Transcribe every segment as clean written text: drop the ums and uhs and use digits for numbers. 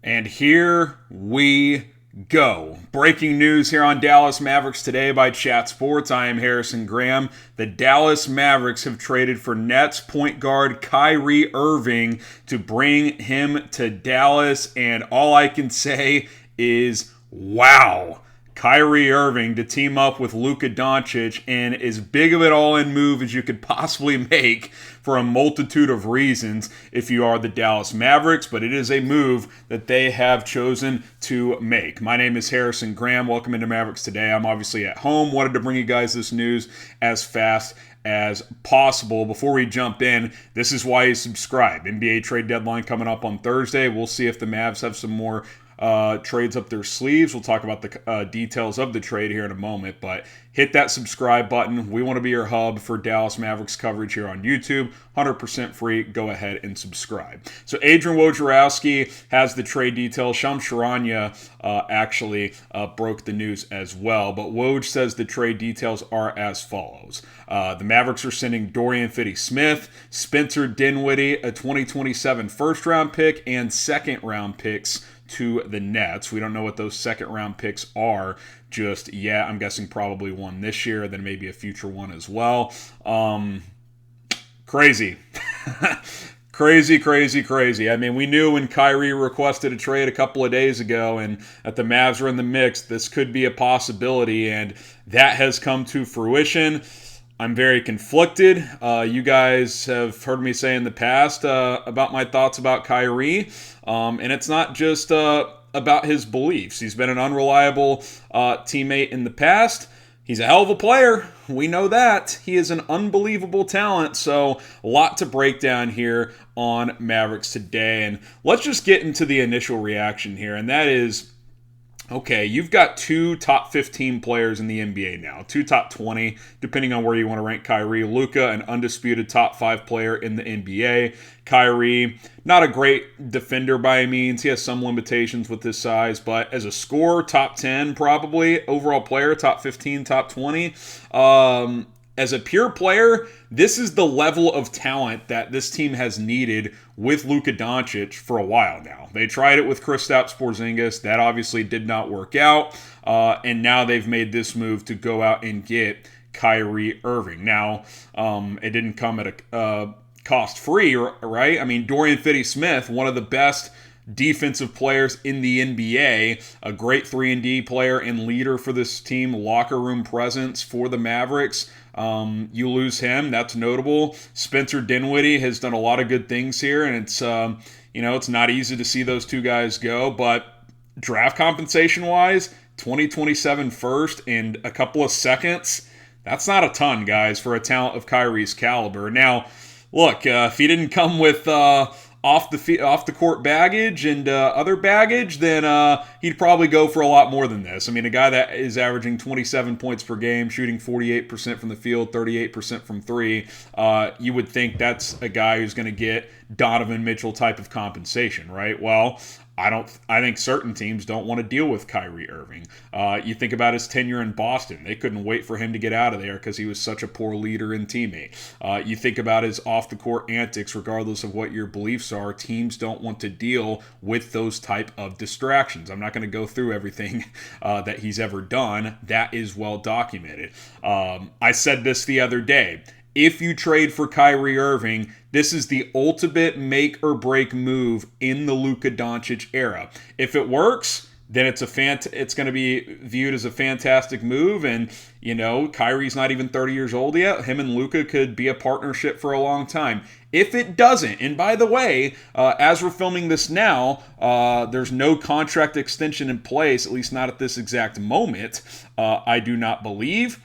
And here we go. Breaking news here on Dallas Mavericks Today by Chat Sports. I am Harrison Graham. The Dallas Mavericks have traded for Nets point guard Kyrie Irving to bring him to Dallas. And all I can say is, wow. Kyrie Irving to team up with Luka Doncic in as big of an all-in move as you could possibly make for a multitude of reasons if you are the Dallas Mavericks, but it is a move that they have chosen to make. My name is Harrison Graham. Welcome into Mavericks Today. I'm obviously at home. Wanted to bring you guys this news as fast as possible. Before we jump in, this is why you subscribe. NBA trade deadline coming up on Thursday. We'll see if the Mavs have some more trades up their sleeves. We'll talk about the details of the trade here in a moment, but hit that subscribe button. We want to be your hub for Dallas Mavericks coverage here on YouTube. 100% free. Go ahead and subscribe. So Adrian Wojnarowski has the trade details. Shams Charania actually broke the news as well, but Woj says the trade details are as follows. The Mavericks are sending Dorian Finney-Smith, Spencer Dinwiddie, a 2027 first-round pick, and second-round picks to the Nets. We don't know what those second-round picks are just yet. I'm guessing probably one this year, then maybe a future one as well. Crazy. Crazy. I mean, we knew when Kyrie requested a trade a couple of days ago and that the Mavs were in the mix, this could be a possibility, and that has come to fruition. I'm very conflicted. You guys have heard me say in the past about my thoughts about Kyrie, and it's not just about his beliefs. He's been an unreliable teammate in the past. He's a hell of a player. We know that. He is an unbelievable talent, so a lot to break down here on Mavericks Today. And let's just get into the initial reaction here, and that is, okay, you've got two top 15 players in the NBA now, two top 20, depending on where you want to rank Kyrie. Luka, an undisputed top 5 player in the NBA. Kyrie, not a great defender by any means. He has some limitations with his size, but as a scorer, top 10 probably. Overall player, top 15, top 20. As a pure player, this is the level of talent that this team has needed with Luka Doncic for a while now. They tried it with Kristaps Porzingis. That obviously did not work out. And now they've made this move to go out and get Kyrie Irving. Now, it didn't come at a cost-free, right? I mean, Dorian Finney-Smith, one of the best defensive players in the NBA, a great 3-and-D player and leader for this team, locker room presence for the Mavericks. You lose him, that's notable. Spencer Dinwiddie has done a lot of good things here, and it's it's not easy to see those two guys go, but draft compensation-wise, 2027 first and a couple of seconds, that's not a ton, guys, for a talent of Kyrie's caliber. Now, look, if he didn't come with off the court baggage and other baggage, then he'd probably go for a lot more than this. I mean, a guy that is averaging 27 points per game, shooting 48% from the field, 38% from three, you would think that's a guy who's going to get Donovan Mitchell type of compensation, right? Well, I think certain teams don't want to deal with Kyrie Irving. You think about his tenure in Boston. They couldn't wait for him to get out of there because he was such a poor leader and teammate. You think about his off-the-court antics, regardless of what your beliefs are. Teams don't want to deal with those type of distractions. I'm not going to go through everything that he's ever done. That is well documented. I said this the other day. If you trade for Kyrie Irving, this is the ultimate make or break move in the Luka Doncic era. If it works, then it's going to be viewed as a fantastic move. And, Kyrie's not even 30 years old yet. Him and Luka could be a partnership for a long time. If it doesn't, and by the way, as we're filming this now, there's no contract extension in place, at least not at this exact moment, I do not believe.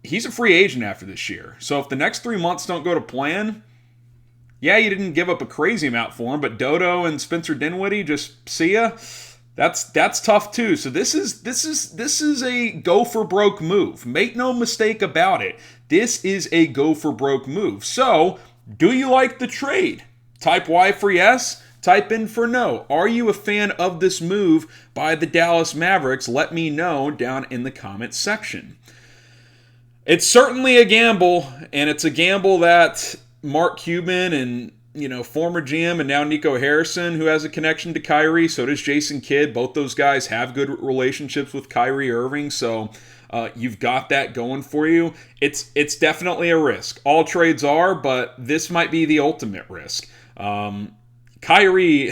He's a free agent after this year. So if the next 3 months don't go to plan, yeah, you didn't give up a crazy amount for him, but Dodo and Spencer Dinwiddie, just see ya. That's tough too. So this is a go for broke move. Make no mistake about it. This is a go for broke move. So, do you like the trade? Type Y for yes. Type in for no. Are you a fan of this move by the Dallas Mavericks? Let me know down in the comments section. It's certainly a gamble, and it's a gamble that Mark Cuban and former GM and now Nico Harrison, who has a connection to Kyrie. So does Jason Kidd. Both those guys have good relationships with Kyrie Irving. So you've got that going for you. It's definitely a risk. All trades are, but this might be the ultimate risk. Kyrie,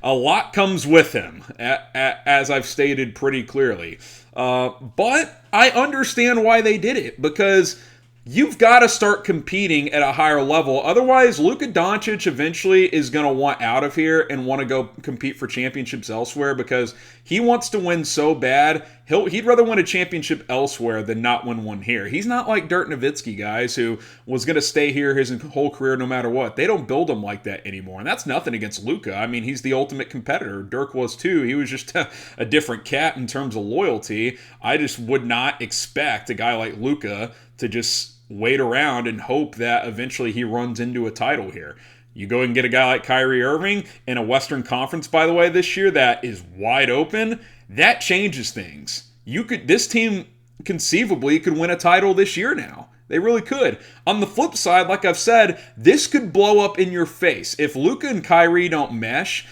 a lot comes with him, as I've stated pretty clearly. But I understand why they did it, because you've got to start competing at a higher level. Otherwise, Luka Doncic eventually is going to want out of here and want to go compete for championships elsewhere, because he wants to win so bad. He'd rather win a championship elsewhere than not win one here. He's not like Dirk Nowitzki, guys, who was going to stay here his whole career no matter what. They don't build him like that anymore, and that's nothing against Luka. I mean, he's the ultimate competitor. Dirk was too. He was just a different cat in terms of loyalty. I just would not expect a guy like Luka to just wait around and hope that eventually he runs into a title here. You go and get a guy like Kyrie Irving in a Western Conference, by the way, this year that is wide open. That changes things. This team conceivably could win a title this year now. They really could. On the flip side, like I've said, this could blow up in your face. If Luka and Kyrie don't mesh,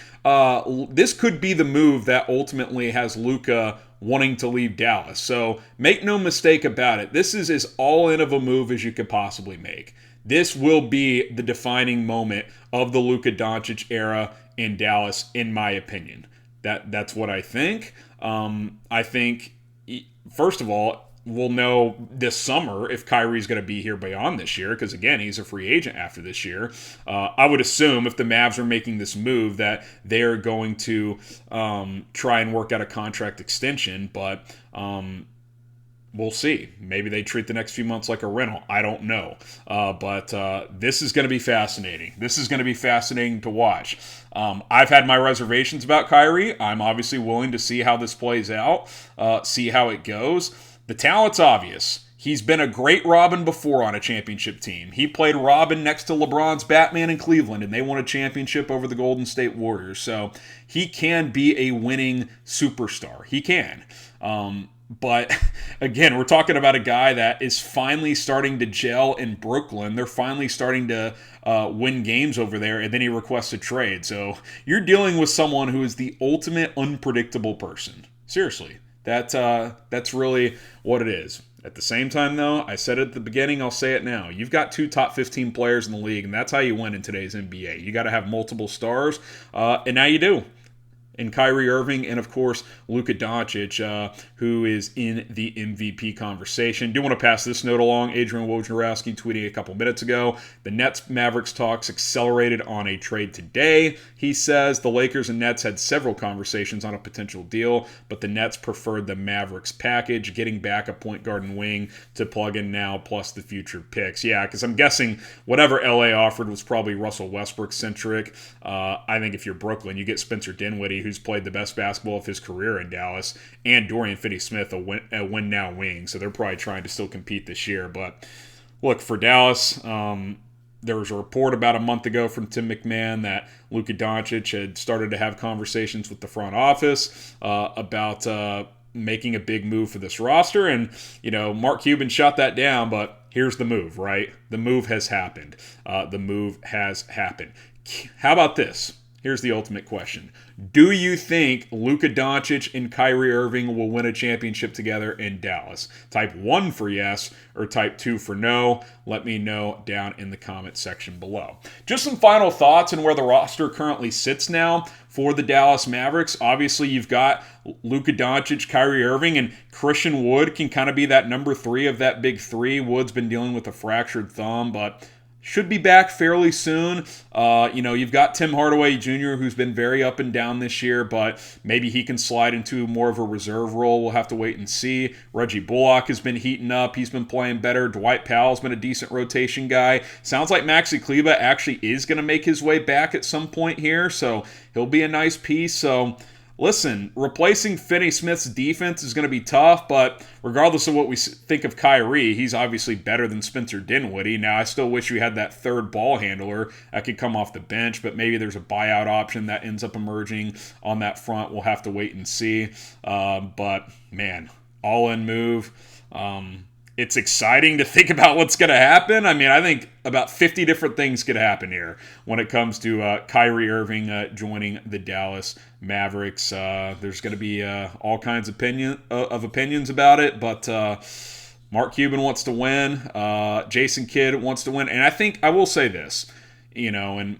this could be the move that ultimately has Luka wanting to leave Dallas. So make no mistake about it. This is as all-in of a move as you could possibly make. This will be the defining moment of the Luka Doncic era in Dallas, in my opinion. That's what I think. I think, first of all, we'll know this summer if Kyrie's going to be here beyond this year, because, again, he's a free agent after this year. I would assume if the Mavs are making this move that they're going to try and work out a contract extension, but we'll see. Maybe they treat the next few months like a rental. I don't know. But this is going to be fascinating. This is going to be fascinating to watch. I've had my reservations about Kyrie. I'm obviously willing to see how this plays out, see how it goes. The talent's obvious. He's been a great Robin before on a championship team. He played Robin next to LeBron's Batman in Cleveland, and they won a championship over the Golden State Warriors. So he can be a winning superstar. He can. But again, we're talking about a guy that is finally starting to gel in Brooklyn. They're finally starting to win games over there, and then he requests a trade. So you're dealing with someone who is the ultimate unpredictable person. Seriously. That's really what it is. At the same time, though, I said it at the beginning, I'll say it now. You've got 2 top 15 players in the league, and that's how you win in today's NBA. You got to have multiple stars, and now you do. And Kyrie Irving, and of course, Luka Doncic, who is in the MVP conversation. Do want to pass this note along. Adrian Wojnarowski tweeting a couple minutes ago. The Nets-Mavericks talks accelerated on a trade today. He says the Lakers and Nets had several conversations on a potential deal, but the Nets preferred the Mavericks package, getting back a point guard and wing to plug in now, plus the future picks. Yeah, because I'm guessing whatever LA offered was probably Russell Westbrook-centric. I think if you're Brooklyn, you get Spencer Dinwiddie, who's played the best basketball of his career in Dallas, and Dorian Finney-Smith, a win-now wing. So they're probably trying to still compete this year. But look, for Dallas, there was a report about a month ago from Tim McMahon that Luka Doncic had started to have conversations with the front office about making a big move for this roster. And, Mark Cuban shot that down, but here's the move, right? The move has happened. The move has happened. How about this? Here's the ultimate question. Do you think Luka Doncic and Kyrie Irving will win a championship together in Dallas? Type 1 for yes or type 2 for no. Let me know down in the comment section below. Just some final thoughts on where the roster currently sits now for the Dallas Mavericks. Obviously, you've got Luka Doncic, Kyrie Irving, and Christian Wood can kind of be that number 3 of that big 3. Wood's been dealing with a fractured thumb, but should be back fairly soon. You've got Tim Hardaway Jr., who's been very up and down this year, but maybe he can slide into more of a reserve role. We'll have to wait and see. Reggie Bullock has been heating up. He's been playing better. Dwight Powell's been a decent rotation guy. Sounds like Maxi Kleber actually is going to make his way back at some point here, so he'll be a nice piece. So listen, replacing Finney-Smith's defense is going to be tough, but regardless of what we think of Kyrie, he's obviously better than Spencer Dinwiddie. Now, I still wish we had that third ball handler that could come off the bench, but maybe there's a buyout option that ends up emerging on that front. We'll have to wait and see. But, man, all-in move. it's exciting to think about what's going to happen. I mean, I think about 50 different things could happen here when it comes to Kyrie Irving joining the Dallas Mavericks. There's going to be all kinds of opinions about it, but Mark Cuban wants to win. Jason Kidd wants to win. And I think I will say this, and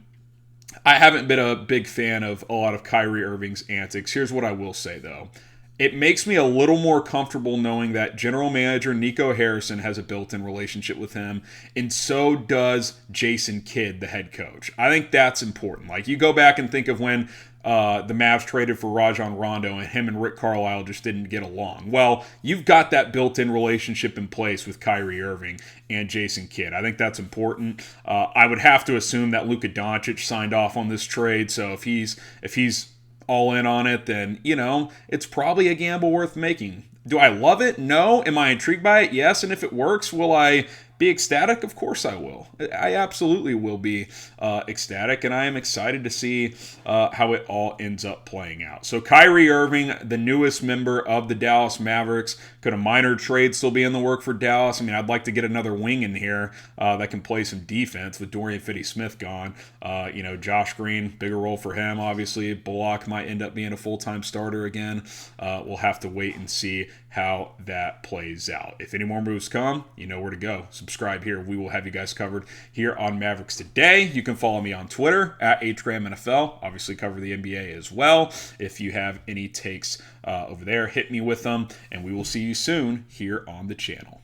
I haven't been a big fan of a lot of Kyrie Irving's antics. Here's what I will say, though. It makes me a little more comfortable knowing that general manager Nico Harrison has a built-in relationship with him, and so does Jason Kidd, the head coach. I think that's important. Like, you go back and think of when the Mavs traded for Rajon Rondo and him and Rick Carlisle just didn't get along. Well, you've got that built-in relationship in place with Kyrie Irving and Jason Kidd. I think that's important. I would have to assume that Luka Doncic signed off on this trade, so if he's all in on it, then, it's probably a gamble worth making. Do I love it? No. Am I intrigued by it? Yes. And if it works, will I be ecstatic? Of course I will. I absolutely will be ecstatic, and I am excited to see how it all ends up playing out. So Kyrie Irving, the newest member of the Dallas Mavericks. Could a minor trade still be in the work for Dallas? I mean, I'd like to get another wing in here that can play some defense with Dorian Finney-Smith gone. Josh Green, bigger role for him, obviously. Bullock might end up being a full-time starter again. We'll have to wait and see how that plays out. If any more moves come, you know where to go. Subscribe here. We will have you guys covered here on Mavericks Today. You can follow me on Twitter at HGramNFL. Obviously cover the NBA as well. If you have any takes over there, hit me with them, and we will see you soon here on the channel.